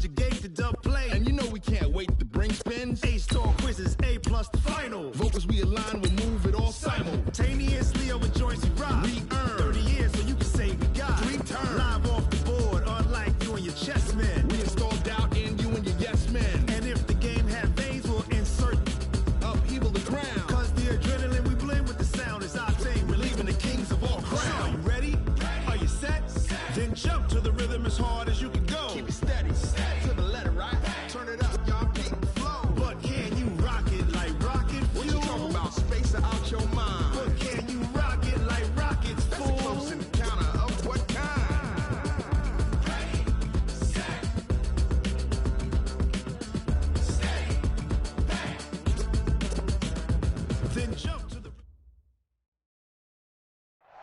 conjugate the dub play. And you know we can't wait to bring spins. A-star quizzes, A+ the final. Vocals we align, we'll move it all simultaneously over joints we rock. We earn 30 years so you can say we got 3 turns. Live off the board, unlike you and your chess men. We install doubt in you and your yes men. And if the game had veins, we'll insert upheaval the crown. Cause the adrenaline we blend with the sound is our thing, relieving the kings of all crowns. So are you ready? Are you set? Then jump to the rhythm as hard as you can go. Keep it steady, to the letter, right? Turn it up, y'all, keep the flow. But can you rock it like rocket fuel? What you talking about? Space out your mind. But can you rock it like rockets, fool? That's a close encounter of what kind? Ready, set, steady, bang. Then jump to the...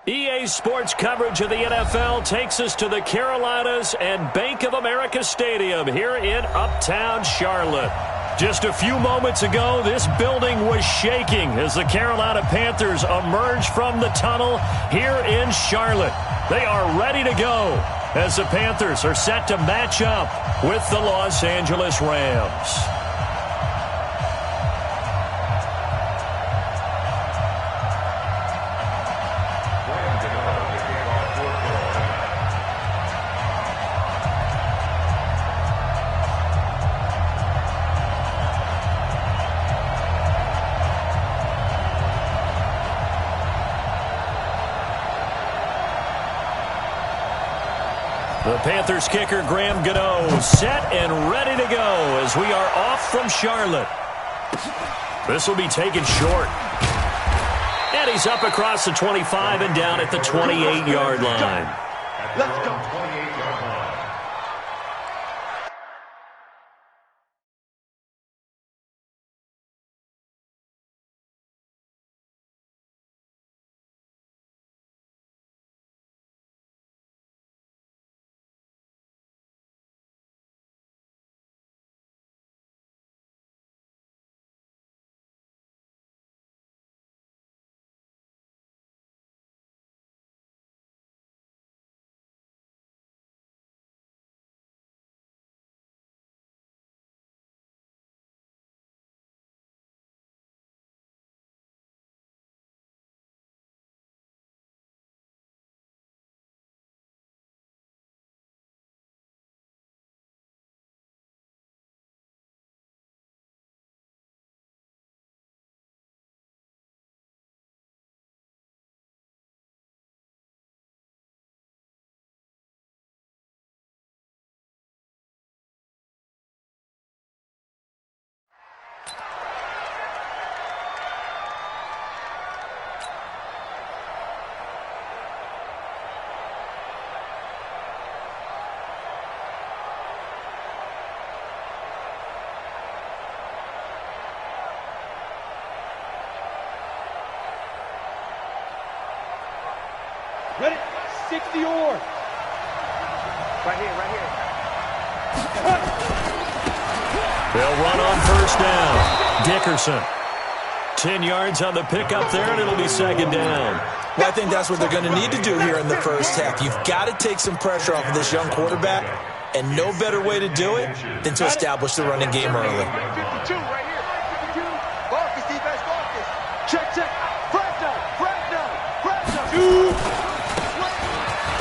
EA Sports coverage of the NFL takes us to the Carolinas and Bank of America Stadium here in Uptown Charlotte. Just a few moments ago, this building was shaking as the Carolina Panthers emerged from the tunnel here in Charlotte. They are ready to go as the Panthers are set to match up with the Los Angeles Rams. The Panthers kicker, Graham Gano, set and ready to go as we are off from Charlotte. This will be taken short. And he's up across the 25 and down at the 28-yard line. Let's go. 28-yard line. Ready? 60 or. Right here. They'll run on first down. Dickerson. 10 yards on the pickup there, and it'll be second down. Well, I think that's what they're going to need to do here in the first half. You've got to take some pressure off of this young quarterback, and no better way to do it than to establish the running game early. 52 right here. 52. Focus, defense, focus. Check. Fragile.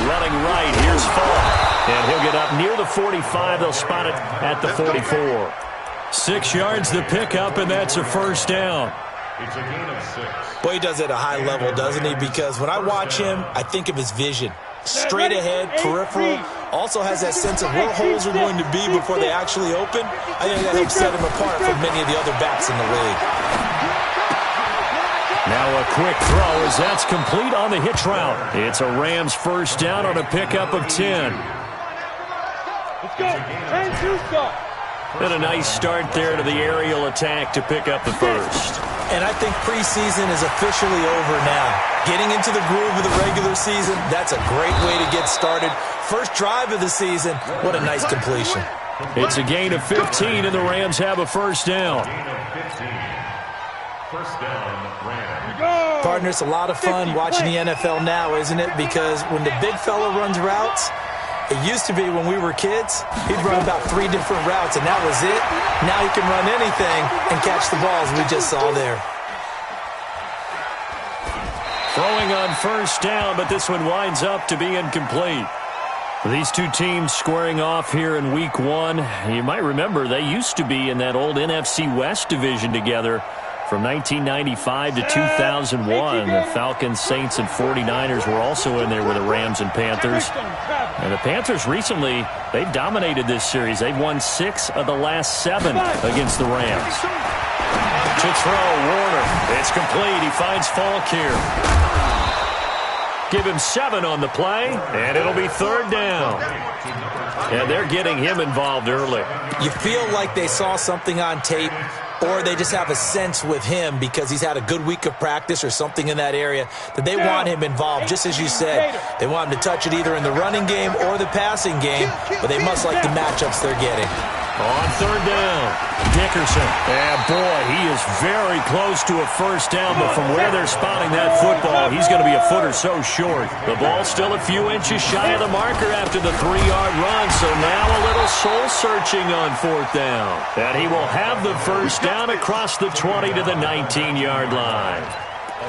Running right, here's Falk. And he'll get up near the 45. They'll spot it at the 44. 6 yards the pickup, and that's a first down. It's a gain of 6. Boy, he does it at a high level, doesn't he? Because when I watch him, I think of his vision. Straight ahead, peripheral. Also has that sense of where holes are going to be before they actually open. I think that helps set him apart from many of the other backs in the league. Now a quick throw as that's complete on the hitch route. It's a Rams first down on a pickup of 10. Let's go. And 2 stop. And a nice start there to the aerial attack to pick up the first. And I think preseason is officially over now. Getting into the groove of the regular season, that's a great way to get started. First drive of the season, what a nice completion. It's a gain of 15, and the Rams have a first down. Gain of 15. First down, Rams. Partner, it's a lot of fun watching the NFL now, isn't it? Because when the big fella runs routes, It used to be when we were kids, he'd run about 3 different routes, and that was it. Now he can run anything and catch the balls we just saw there. Throwing on first down, but this one winds up to be incomplete. These two teams squaring off here in Week 1. You might remember they used to be in that old NFC West division together from 1995 to 2001. The Falcons, Saints, and 49ers were also in there with the Rams and Panthers. And the Panthers recently, they've dominated this series. They've won 6 of the last 7 against the Rams. To throw, Warner. It's complete. He finds Falk here. Give him 7 on the play, and it'll be 3rd down. And they're getting him involved early. You feel like they saw something on tape, or they just have a sense with him because he's had a good week of practice or something in that area that they want him involved. Just as you said, they want him to touch it either in the running game or the passing game, but they must like the matchups they're getting. On 3rd down, Dickerson. And boy, he is very close to a first down, but from where they're spotting that football, he's going to be a foot or so short. The ball's still a few inches shy of the marker after the 3-yard run, so now a little soul-searching on 4th down. And he will have the first down across the 20 to the 19-yard line.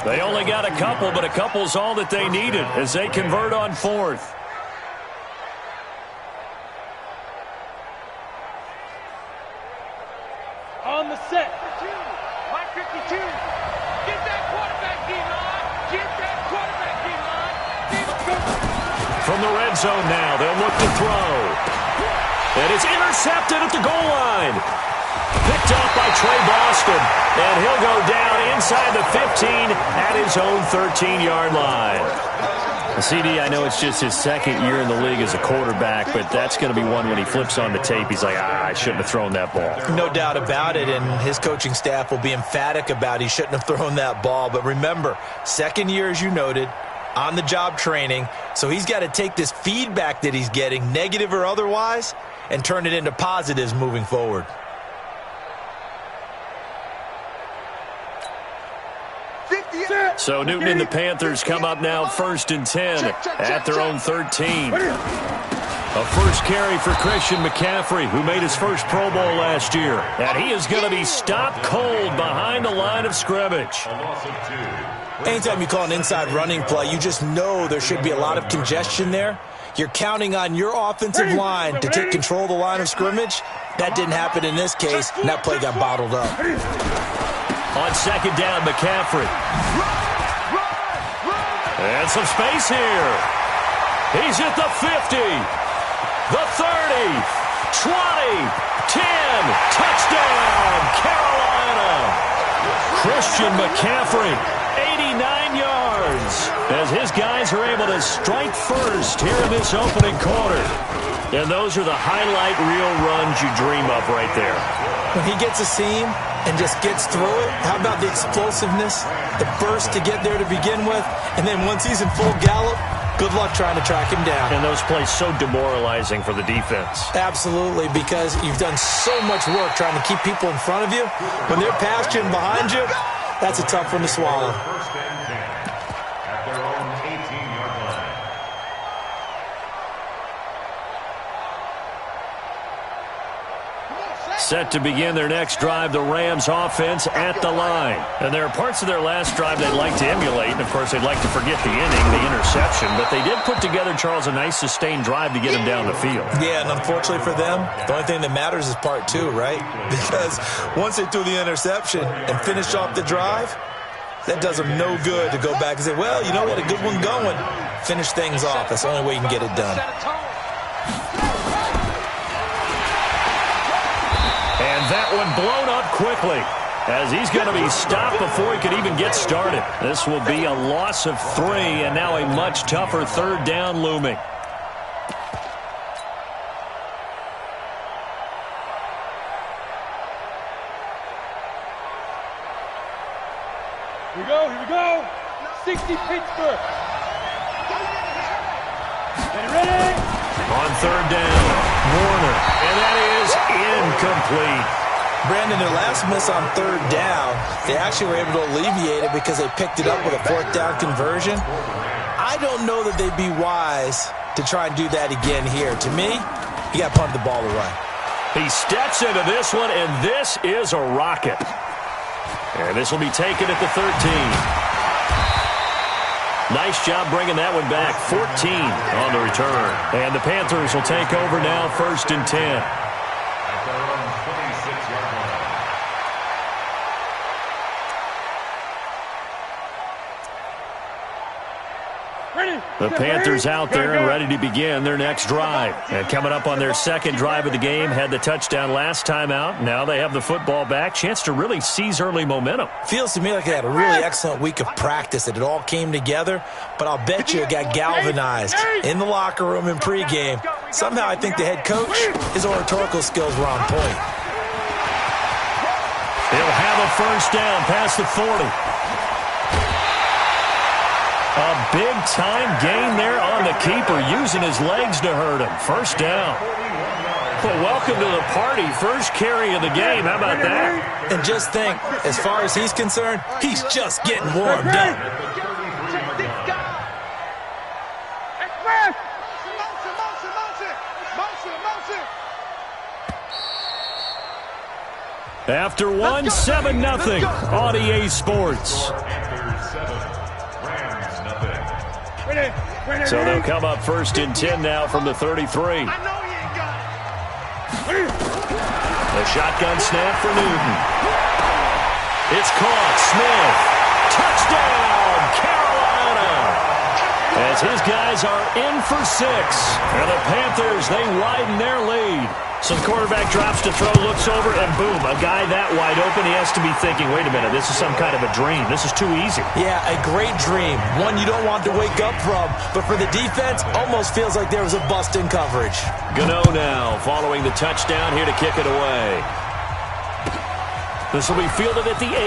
They only got a couple, but a couple's all that they needed as they convert on 4th. On the set. Mike 52. Get that quarterback D-line. Get that quarterback D-line. From the red zone now, they'll look to throw. And it's intercepted at the goal line. Picked up by Trey Boston. And he'll go down inside the 15 at his own 13-yard line. CD, I know it's just his 2nd year in the league as a quarterback, but that's going to be one when he flips on the tape, he's like, I shouldn't have thrown that ball. No doubt about it, and his coaching staff will be emphatic about he shouldn't have thrown that ball. But remember, 2nd year, as you noted, on-the-job training, so he's got to take this feedback that he's getting, negative or otherwise, and turn it into positives moving forward. So Newton and the Panthers come up now 1st and 10 at their own 13. A first carry for Christian McCaffrey, who made his first Pro Bowl last year. And he is going to be stopped cold behind the line of scrimmage. Anytime you call an inside running play, you just know there should be a lot of congestion there. You're counting on your offensive line to take control of the line of scrimmage. That didn't happen in this case, and that play got bottled up. On 2nd down, McCaffrey. And some space here. He's at the 50, the 30, 20, 10. Touchdown, Carolina. Christian McCaffrey, 89 yards, as his guys are able to strike first here in this opening quarter. And those are the highlight reel runs you dream of right there. When he gets a seam and just gets through it, how about the explosiveness, the burst to get there to begin with, and then once he's in full gallop, good luck trying to track him down. And those plays so demoralizing for the defense. Absolutely, because you've done so much work trying to keep people in front of you. When they're past you and behind you, that's a tough one to swallow. First and 10 at their own 18-yard line. Set to begin their next drive, the Rams offense at the line. And there are parts of their last drive they'd like to emulate. And, of course, they'd like to forget the inning, the interception. But they did put together, Charles, a nice sustained drive to get him down the field. Yeah, and unfortunately for them, the only thing that matters is part 2, right? Because once they threw the interception and finished off the drive, that does them no good to go back and say, well, you know, we had a good one going. Finish things off. That's the only way you can get it done. And that one blown up quickly as he's going to be stopped before he could even get started. This will be a loss of 3 and now a much tougher 3rd down looming. Here we go. 60 Pittsburgh. Get ready. On 3rd down, Warner, and that is incomplete. Brandon, their last miss on 3rd down, they actually were able to alleviate it because they picked it up with a 4th down conversion. I don't know that they'd be wise to try and do that again here. To me, you got to punt the ball away. He steps into this one, and this is a rocket. And this will be taken at the 13. Nice job bringing that one back. 14 on the return. And the Panthers will take over now, 1st and 10. At their own 26-yard line. The Panthers out there and ready to begin their next drive. And coming up on their second drive of the game, had the touchdown last time out. Now they have the football back. Chance to really seize early momentum. Feels to me like they had a really excellent week of practice, that it all came together. But I'll bet you it got galvanized in the locker room in pregame. Somehow I think the head coach, his oratorical skills were on point. They'll have a first down past the 40. A big-time gain there on the keeper, using his legs to hurt him. First down. Well, welcome to the party. First carry of the game. How about that? And just think, as far as he's concerned, he's just getting warmed up. After one, 7-0 on EA Sports. So they'll come up 1st and 10 now from the 33. A shotgun snap for Newton. It's caught. Smith. Touchdown, Carolina. As his guys are in for 6. And the Panthers, they widen their lead. So the quarterback drops to throw, looks over, and boom, a guy that wide open, he has to be thinking, wait a minute, this is some kind of a dream. This is too easy. Yeah, a great dream. One you don't want to wake up from. But for the defense, almost feels like there was a bust in coverage. Gano now following the touchdown here to kick it away. This will be fielded at the 8.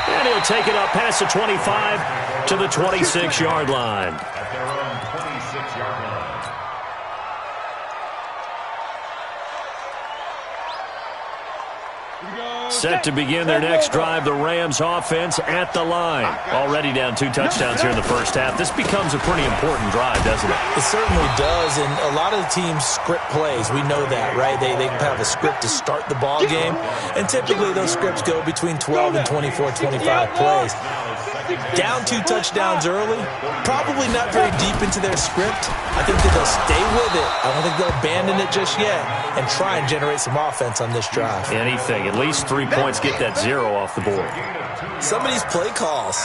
And he'll take it up past the 25 to the 26-yard line. At their own 26-yard line. Set to begin their next drive, the Rams offense at the line. Already down 2 touchdowns here in the first half. This becomes a pretty important drive, doesn't it? It certainly does, and a lot of the teams script plays. We know that, right? They have a script to start the ball game, and typically those scripts go between 12 and 24, 25 plays. Down 2 touchdowns early, probably not very deep into their script. I think that they'll stay with it. I don't think they'll abandon it just yet and try and generate some offense on this drive. Anything, at least 3 points, get that 0 off the board. Some of these play calls,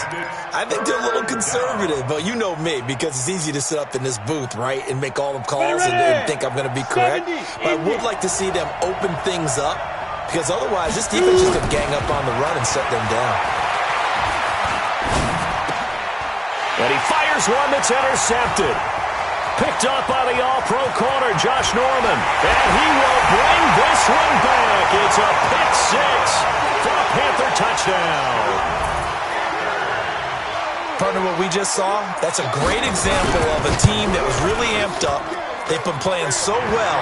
I think they're a little conservative, but you know me, because it's easy to sit up in this booth, right, and make all the calls and think I'm going to be correct. But I would like to see them open things up, because otherwise this defense is going to gang up on the run and shut them down. And he fires one that's intercepted. Picked up by the all-pro corner, Josh Norman. And he will bring this one back. It's a pick 6 for a Panther touchdown. Partner, what we just saw, that's a great example of a team that was really amped up. They've been playing so well,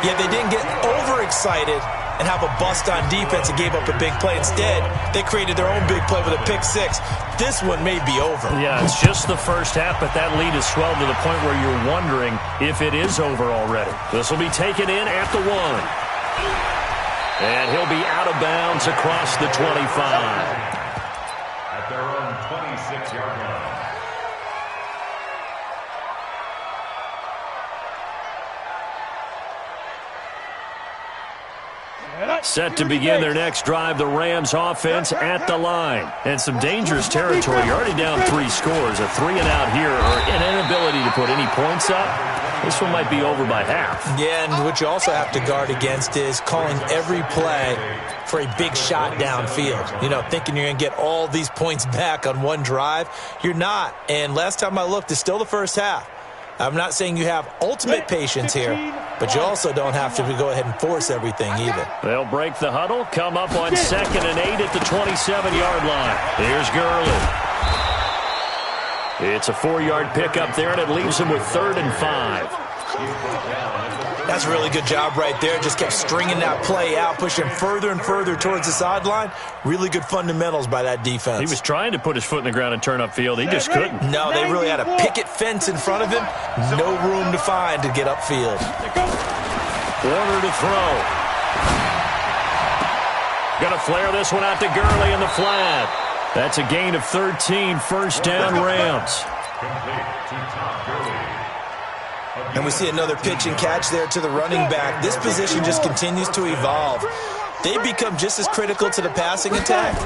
yet they didn't get overexcited and have a bust on defense and gave up a big play. Instead, they created their own big play with a pick 6. This one may be over. Yeah, it's just the first half, but that lead has swelled to the point where you're wondering if it is over already. This will be taken in at the 1. And he'll be out of bounds across the 25. At their own 26-yard line. Set to begin their next drive, the Rams offense at the line. And some dangerous territory. You're already down 3 scores. A 3-and-out here, or an inability to put any points up. This one might be over by half. Yeah, and what you also have to guard against is calling every play for a big shot downfield. You know, thinking you're going to get all these points back on one drive. You're not. And last time I looked, it's still the first half. I'm not saying you have ultimate patience here, but you also don't have to go ahead and force everything either. They'll break the huddle, come up on 2nd and 8 at the 27-yard line. Here's Gurley. It's a 4-yard pickup there, and it leaves him with 3rd and 5. That's a really good job right there. Just kept stringing that play out, pushing further and further towards the sideline. Really good fundamentals by that defense. He was trying to put his foot in the ground and turn upfield. He just couldn't. No, they really had a picket fence in front of him. No room to find to get upfield. Warner to throw. Going to flare this one out to Gurley in the flat. That's a gain of 13, first down Rams. And we see another pitch and catch there to the running back. This position just continues to evolve. They become just as critical to the passing attack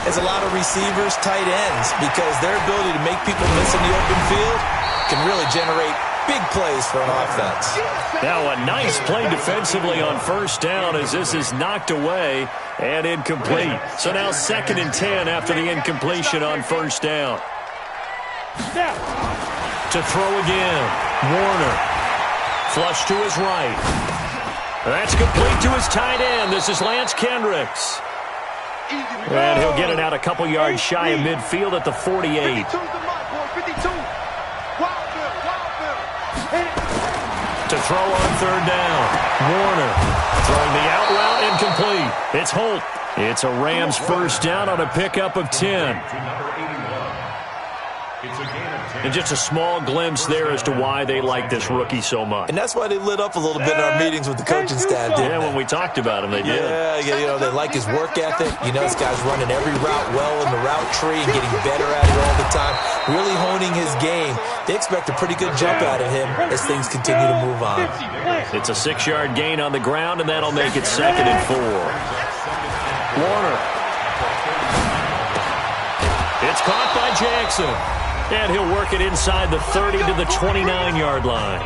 as a lot of receivers, tight ends, because their ability to make people miss in the open field can really generate big plays for an offense. Now a nice play defensively on first down as this is knocked away and incomplete. So now 2nd and 10 after the incompletion on first down. To throw again, Warner. Flush to his right. That's complete to his tight end. This is Lance Kendricks. And he'll get it out a couple yards shy of midfield at the 48. To throw on third down, Warner throwing the out route incomplete. It's Holt. It's a Rams first down on a pickup of 10. And just a small glimpse there as to why they like this rookie so much. And that's why they lit up a little bit in our meetings with the coaching staff, didn't they? When we talked about him, they did. Yeah, you know, they like his work ethic. You know, this guy's running every route well in the route tree and getting better at it all the time, really honing his game. They expect a pretty good jump out of him as things continue to move on. It's a 6-yard gain on the ground, and that'll make it 2nd and 4. Warner. It's caught by Jackson. And he'll work it inside the 30 to the 29-yard line.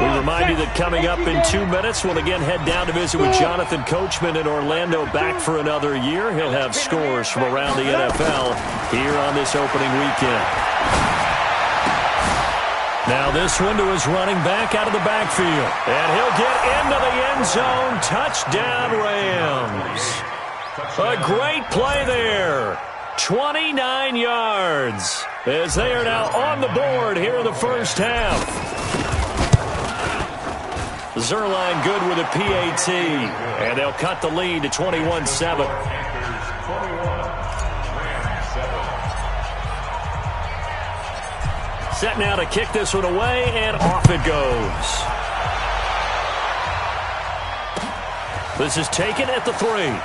We remind you that coming up in 2 minutes, we'll again head down to visit with Jonathan Coachman in Orlando, back for another year. He'll have scores from around the NFL here on this opening weekend. Now this one to his running back out of the backfield. And he'll get into the end zone. Touchdown, Rams. A great play there. 29 yards as they are now on the board here in the first half. Zerline good with a PAT. And they'll cut the lead to 21-7. Set now to kick this one away, and off it goes. This is taken at the 3.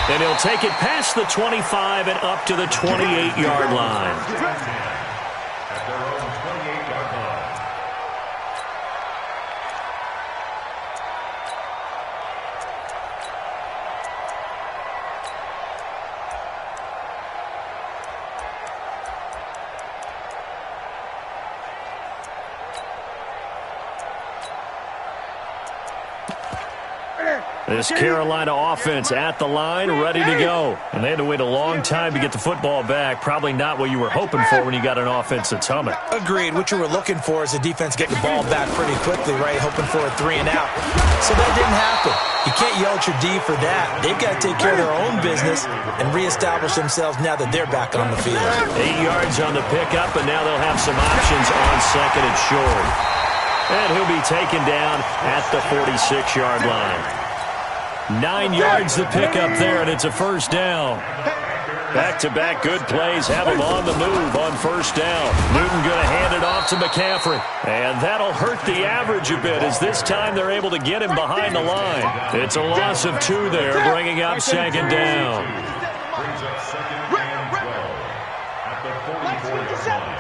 And he'll take it past the 25 and up to the 28-yard line. This Carolina offense at the line, ready to go. And they had to wait a long time to get the football back. Probably not what you were hoping for when you got an offense that's humming. Agreed. What you were looking for is a defense getting the ball back pretty quickly, right? Hoping for a 3 and out. So that didn't happen. You can't yell at your D for that. They've got to take care of their own business and reestablish themselves now that they're back on the field. 8 yards on the pickup, and now they'll have some options on 2nd and short. And he'll be taken down at the 46-yard line. 9 yards to pick up there, and it's a first down. Back-to-back good plays have him on the move on first down. Newton going to hand it off to McCaffrey. And that'll hurt the average a bit as this time they're able to get him behind the line. It's a loss of 2 there, bringing up 2nd down. Brings up 2nd and 12 at the 44-yard line.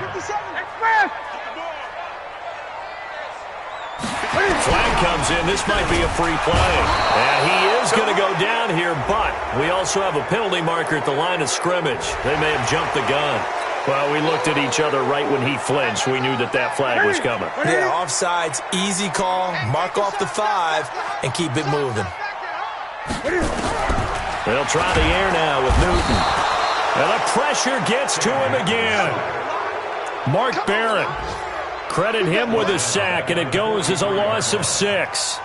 Flag comes in. This might be a free play. And he is going to go down here, but we also have a penalty marker at the line of scrimmage. They may have jumped the gun. Well, we looked at each other right when he flinched. We knew that that flag was coming. Yeah, offsides, easy call, mark off the 5, and keep it moving. They'll try the air now with Newton. And the pressure gets to him again. Mark Barrett. Credit him with a sack, and it goes as a loss of 6.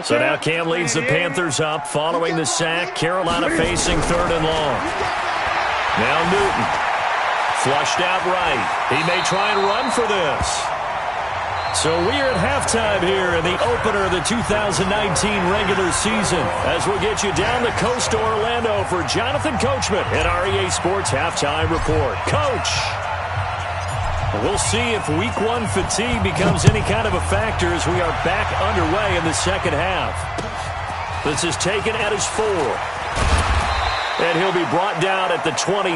So now Cam leads the Panthers up following the sack. Carolina facing 3rd and long. Now Newton. Flushed out right. He may try and run for this. So we're at halftime here in the opener of the 2019 regular season as we'll get you down the coast to Orlando for Jonathan Coachman at our EA Sports Halftime Report. Coach, we'll see if Week 1 fatigue becomes any kind of a factor as we are back underway in the second half. This is taken at his 4. And he'll be brought down at the 23,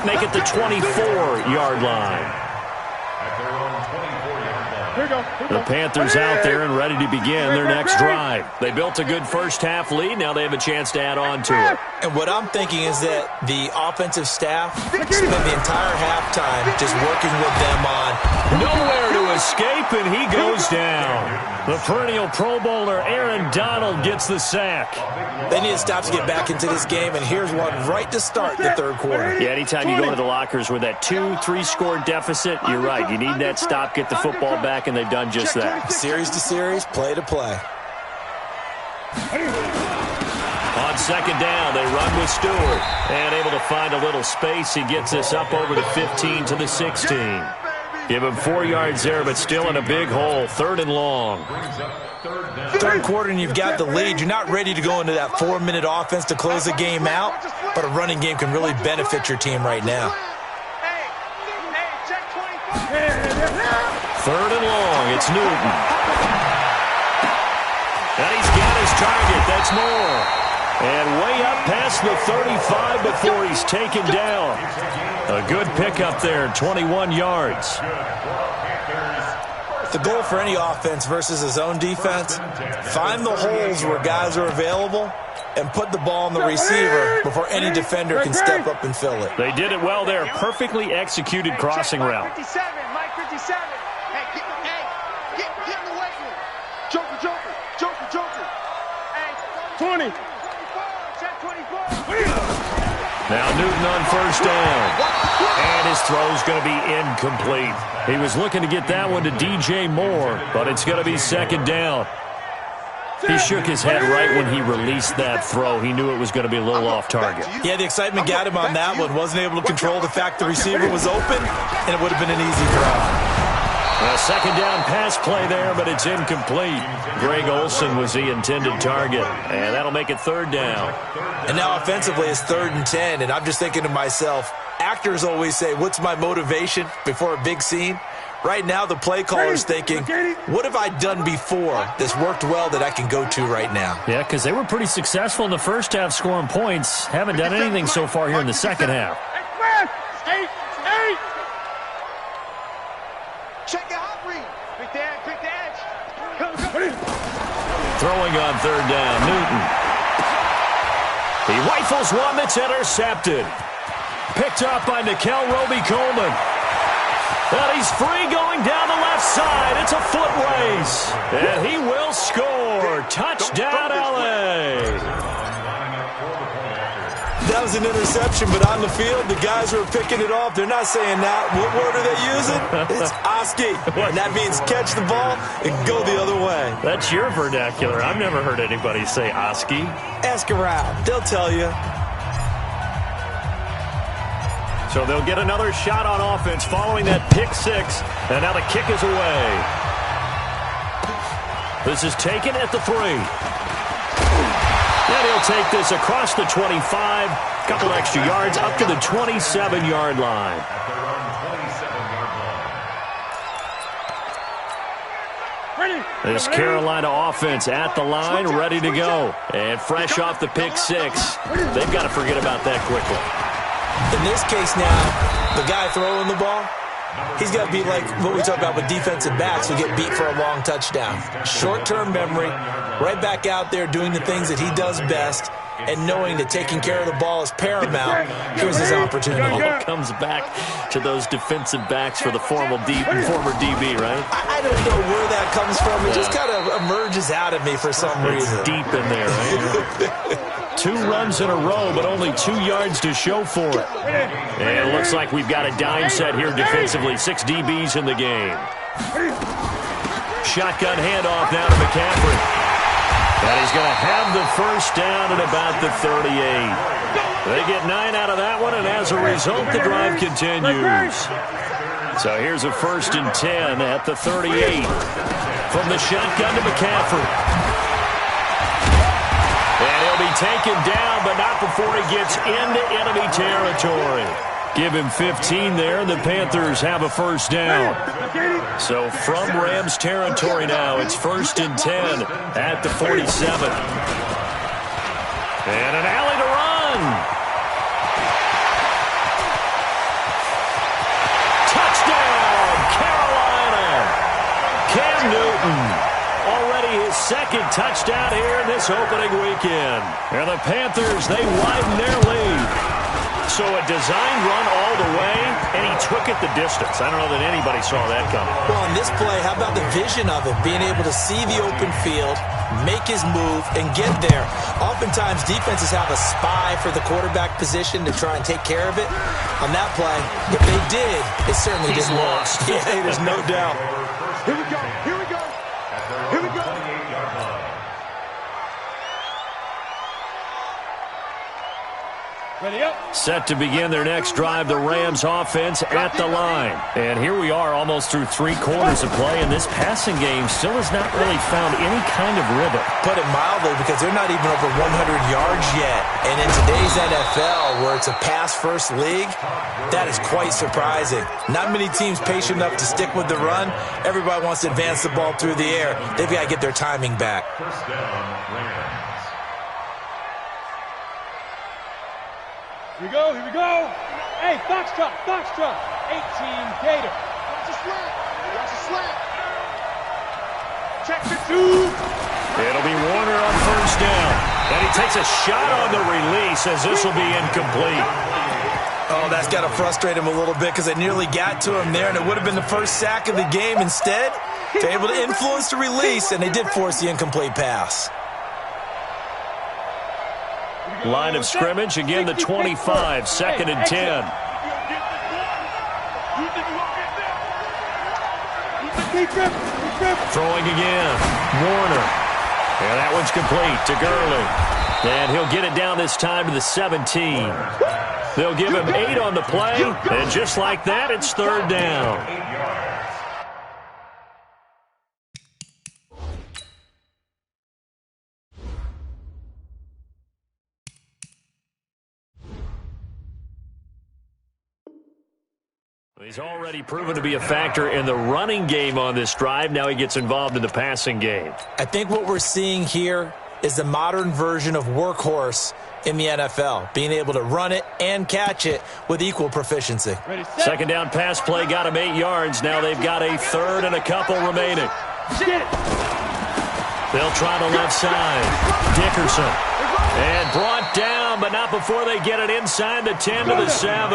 make it the 24-yard line. The Panthers out there and ready to begin their next drive. They built a good first-half lead. Now they have a chance to add on to it. And what I'm thinking is that the offensive staff spent the entire halftime just working with them on nowhere to escape, and he goes down. The perennial Pro Bowler Aaron Donald gets the sack. They need to stop to get back into this game, and here's one right to start the third quarter. Yeah, anytime you go into the lockers with that 2-3 score deficit, you're right. You need that stop, get the football back, and they've done just that. Series to series, play to play. On second down, they run with Stewart. And able to find a little space. He gets this up over the 15 to the 16. Give him 4 yards there, but still in a big hole. 3rd and long. Third quarter and you've got the lead. You're not ready to go into that 4-minute offense to close the game out, but a running game can really benefit your team right now. 3rd and long. It's Newton. And he's got his target. That's more. And way up past the 35 before he's taken down. A good pickup there, 21 yards. The goal for any offense versus his own defense, find the holes where guys are available and put the ball on the receiver before any defender can step up and fill it. They did it well there. Perfectly executed crossing route. Mike 57. Hey, get in the weight room. Joker. Hey, 20. check 24. Now Newton on first down. And his throw's going to be incomplete. He was looking to get that one to DJ Moore, but it's going to be second down. He shook his head right when he released that throw. He knew it was going to be a little off target. Yeah, the excitement got him on that one. Wasn't able to control the fact the receiver was open, and it would have been an easy throw. A second down pass play there, but it's incomplete. Greg Olsen was the intended target, and that'll make it 3rd down. And now offensively it's 3rd and 10, and I'm just thinking to myself, actors always say, what's my motivation before a big scene? Right now the play caller's thinking, what have I done before that's worked well that I can go to right now? Yeah, because they were pretty successful in the first half scoring points. Haven't done anything so far here in the second half. 8. Check your hot read. Quick the edge. Go. Throwing on 3rd down, Newton. He rifles one that's intercepted. Picked up by Nickel Roby-Coleman. And he's free going down the left side. It's a foot race. And he will score. Touchdown, LA. That was an interception, but on the field, the guys who are picking it off, they're not saying that. What word are they using? It's Oski. And that means catch the ball and go the other way. That's your vernacular. I've never heard anybody say Oski. Ask around. They'll tell you. So they'll get another shot on offense following that pick 6. And now the kick is away. This is taken at the 3. And he'll take this across the 25. Couple extra yards up to the 27-yard line. This Carolina offense at the line, ready to go. And fresh off the pick 6. They've got to forget about that quickly. In this case now, the guy throwing the ball, he's got to be like what we talk about with defensive backs who get beat for a long touchdown. Short-term memory, right back out there doing the things that he does best, and knowing that taking care of the ball is paramount. Here's his opportunity. All comes back to those defensive backs for the former DB, right? I don't know where that comes from. It just kind of emerges out of me for some reason. It's deep in there, right? 2 runs in a row, but only 2 yards to show for it. And it looks like we've got a dime set here defensively. 6 DBs in the game. Shotgun handoff now to McCaffrey. And he's going to have the first down at about the 38. They get 9 out of that one, and as a a result, the drive continues. So here's a 1st and 10 at the 38. From the shotgun to McCaffrey. And he'll be taken down, but not before he gets into enemy territory. Give him 15 there, and the Panthers have a 1st down. So from Rams territory now, it's 1st and 10 at the 47. And an alley to run. Touchdown, Carolina. Cam Newton. Already his 2nd touchdown here in this opening weekend. And the Panthers, they widen their lead. So a design run all the way, and he took it the distance. I don't know that anybody saw that coming. Well, on this play, how about the vision of it? Being able to see the open field, make his move, and get there. Oftentimes, defenses have a spy for the quarterback position to try and take care of it. On that play, if they did, it certainly didn't work. Yeah, there's no doubt. Here we go. Here we go. Here we go. Ready up. Set to begin their next drive, the Rams offense at the line. And here we are almost through 3 quarters of play, and this passing game still has not really found any kind of rhythm. Put it mildly, because they're not even over 100 yards yet. And in today's NFL, where it's a pass-first league, that is quite surprising. Not many teams patient enough to stick with the run. Everybody wants to advance the ball through the air. They've got to get their timing back. 1st down, Rams. Here we go. Here we go. Hey, Foxtrot. 18 Gator. Watch the slant. Watch the slant. Check the 2. It'll be Warner on 1st down. And he takes a shot on the release as this will be incomplete. Oh, that's got to frustrate him a little bit because it nearly got to him there, and it would have been the 1st sack of the game. Instead, they're able to influence the release, and they did force the incomplete pass. Line of scrimmage, again the 25, 2nd and 10. Throwing again, Warner. And that one's complete to Gurley. And he'll get it down this time to the 17. They'll give him 8 on the play, and just like that, it's 3rd down. 8 yards. He's already proven to be a factor in the running game on this drive. Now he gets involved in the passing game. I think what we're seeing here is the modern version of workhorse in the NFL, being able to run it and catch it with equal proficiency. 2nd down pass play got him 8 yards. Now they've got a 3rd and a couple remaining. They'll try the left side. Dickerson. And brought down, but not before they get it inside the 10 to the 7.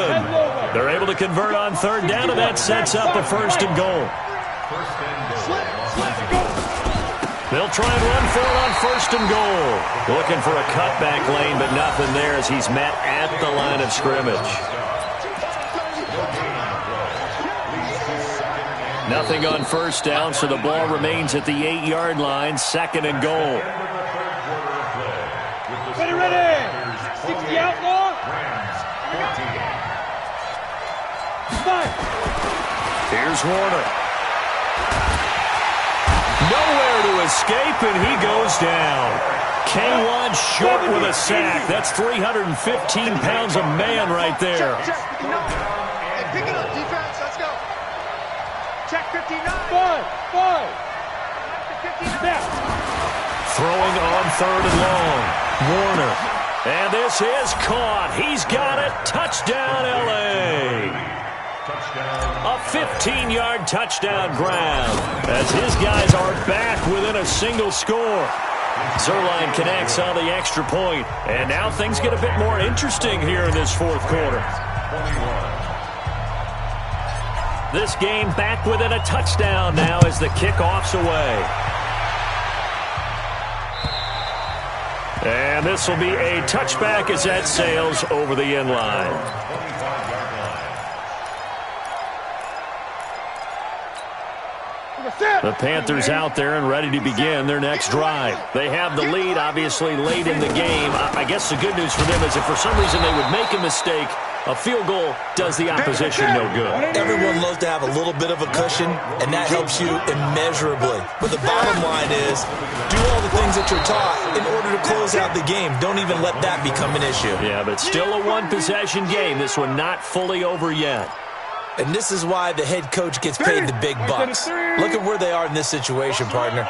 They're able to convert on 3rd down, and that sets up a 1st and goal. They'll try and run for it on 1st and goal. Looking for a cutback lane, but nothing there as he's met at the line of scrimmage. Nothing on 1st down, so the ball remains at the 8-yard line, 2nd and goal. Ready. 60 outlaw. Here's Warner. Nowhere to escape, and he goes down. K1 short with a sack. That's 315 pounds a man right there. Hey, pick it up, defense. Let's go. Check 59. 5. Throwing on 3rd and long. Warner. And this is caught. He's got it. Touchdown, L.A. A 15-yard touchdown grab as his guys are back within a single score. Zerline connects on the extra point, and now things get a bit more interesting here in this 4th quarter. This game back within a touchdown now as the kickoff's away. And this will be a touchback as that sails over the end line. The Panthers out there and ready to begin their next drive. They have the lead, obviously, late in the game. I guess the good news for them is if for some reason they would make a mistake, A field goal does the opposition no good. Everyone loves to have a little bit of a cushion, and that helps you immeasurably. But the bottom line is, do all the things that you're taught in order to close out the game. Don't even let that become an issue. Yeah, but still a one-possession game. This one not fully over yet. And this is why the head coach gets paid the big bucks. Look at where they are in this situation, partner.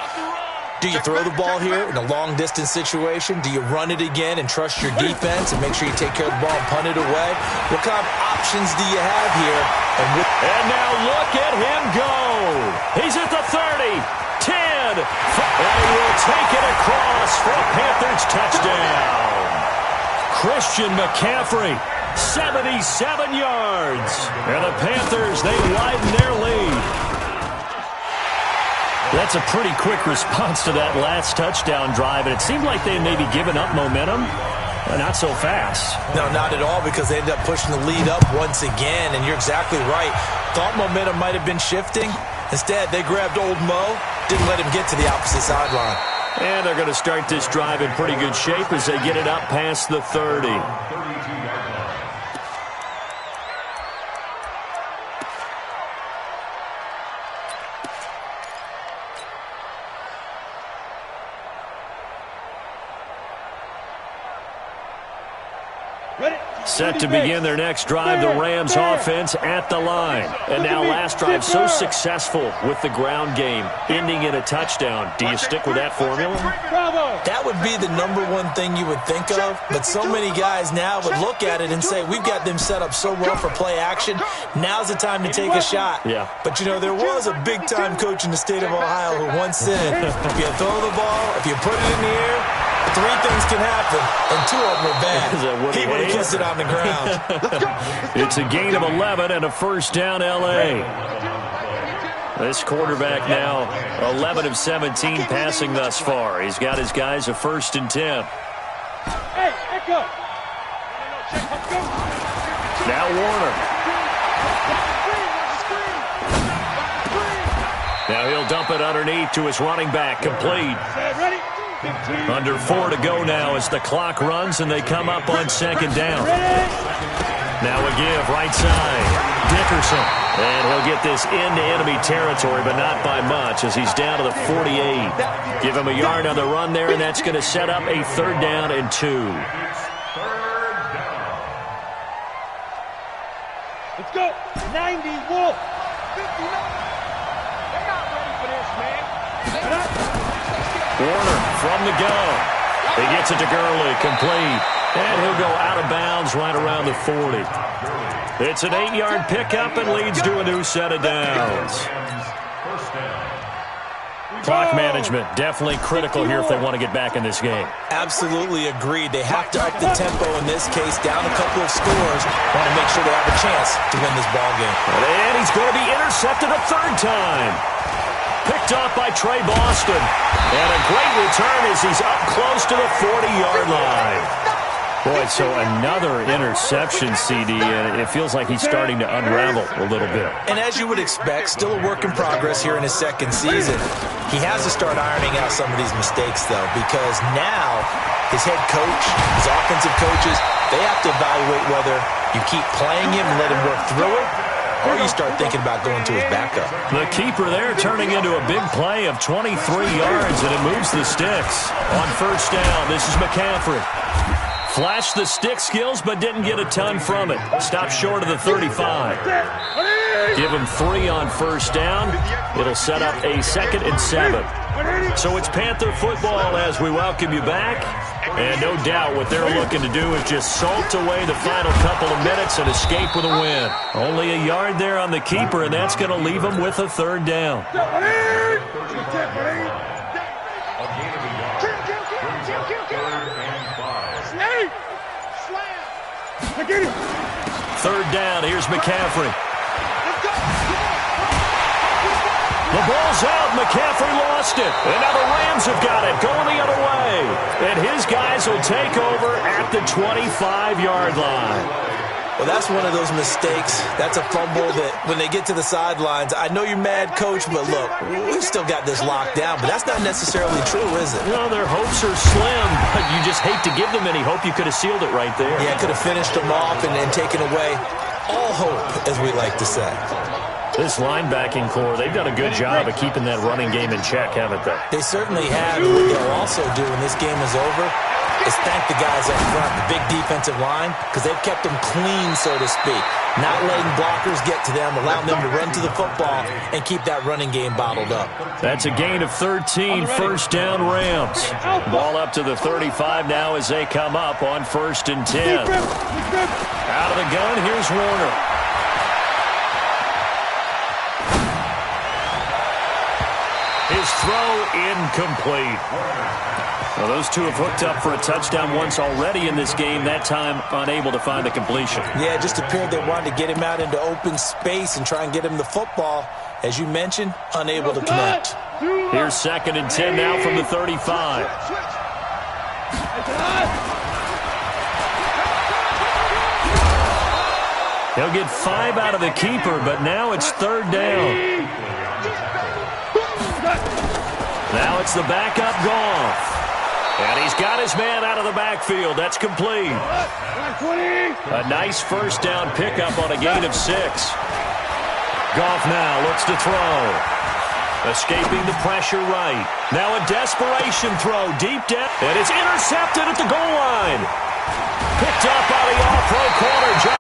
Do you throw the ball here in a long-distance situation? Do you run it again and trust your defense and make sure you take care of the ball and punt it away? What kind of options do you have here? And now look at him go. He's at the 30, 10, and he will take it across for a Panthers touchdown. Christian McCaffrey, 77 yards. And the Panthers, they widen their lead. That's a pretty quick response to that last touchdown drive, and it seemed like they maybe given up momentum. Not so fast. No, not at all, because they ended up pushing the lead up once again, and you're exactly right. Thought momentum might have been shifting. Instead, they grabbed old Mo, didn't let him get to the opposite sideline. And they're going to start this drive in pretty good shape as they get it up past the 30. Set to begin their next drive, the Rams offense at the line. And now last drive so successful with the ground game, ending in a touchdown. Do you stick with that formula? That would be the number one thing you would think of, but so many guys now would look at it and say, we've got them set up so well for play action, now's the time to take a shot. Yeah. But, you know, there was a big-time coach in the state of Ohio who once said, if you throw the ball, if you put it in the air, 3 things can happen, and 2 of them are bad. He would have kissed it on the ground. It's a gain of 11 and a first down, L.A. This quarterback now 11 of 17 passing thus far. He's got his guys a 1st and 10. Hey, Echo. Now Warner. Now he'll dump it underneath to his running back, complete. Ready? Under 4 to go now as the clock runs and they come up on 2nd down. Now a give, right side. Dickerson. And he'll get this into enemy territory, but not by much as he's down to the 48. Give him a yard on the run there, and that's going to set up a 3rd down and 2. Let's go. 90 Wolf. 59. They're not ready for this, man. Warner from the go. He gets it to Gurley, complete. And he'll go out of bounds right around the 40. It's an 8-yard pickup and leads to a new set of downs. Clock management definitely critical here if they want to get back in this game. Absolutely agreed. They have to up the tempo in this case, down a couple of scores. Want to make sure they have a chance to win this ball game. And he's going to be intercepted a 3rd time. Picked off by Trey Boston. And a great return as he's up close to the 40-yard line. Boy, so another interception, CD, and it feels like he's starting to unravel a little bit. And as you would expect, still a work in progress here in his 2nd season. He has to start ironing out some of these mistakes, though, because now his head coach, his offensive coaches, they have to evaluate whether you keep playing him and let him work through it, or you start thinking about going to his backup. The keeper there turning into a big play of 23 yards, and it moves the sticks. On 1st down, this is McCaffrey. Flashed the stick skills, but didn't get a ton from it. Stopped short of the 35. Give him 3 on 1st down. It'll set up a 2nd and 7. So it's Panther football as we welcome you back. And no doubt what they're looking to do is just salt away the final couple of minutes and escape with a win. Only a yard there on the keeper, and that's going to leave them with a 3rd down. Third down, here's McCaffrey. The ball's out. McCaffrey lost it. And now the Rams have got it, going the other way. And his guys will take over at the 25-yard line. Well, that's one of those mistakes. That's a fumble that when they get to the sidelines, I know you're mad, Coach, but look, we've still got this locked down. But that's not necessarily true, is it? No, their hopes are slim, but you just hate to give them any hope. You could have sealed it right there. Yeah, could have finished them off and taken away all hope, as we like to say. This linebacking core, they've done a good job of keeping that running game in check, haven't they? They certainly have. What they'll also do when this game is over is thank the guys up front, the big defensive line, because they've kept them clean, so to speak. Not letting blockers get to them, allowing them to run to the football and keep that running game bottled up. That's a gain of 13, first down Rams. Ball up to the 35 now as they come up on 1st and 10. Out of the gun, here's Warner. His throw incomplete. Well, those two have hooked up for a touchdown once already in this game, that time unable to find the completion. Yeah, it just appeared they wanted to get him out into open space and try and get him the football. As you mentioned, unable to connect. Here's 2nd and 10 now from the 35. He'll get 5 out of the keeper, but now it's 3rd down. Now it's the backup Goff. And he's got his man out of the backfield. That's complete. A nice first down pickup on a gain of 6. Goff now looks to throw. Escaping the pressure right. Now a desperation throw deep down. And it's intercepted at the goal line. Picked up by the all-pro corner.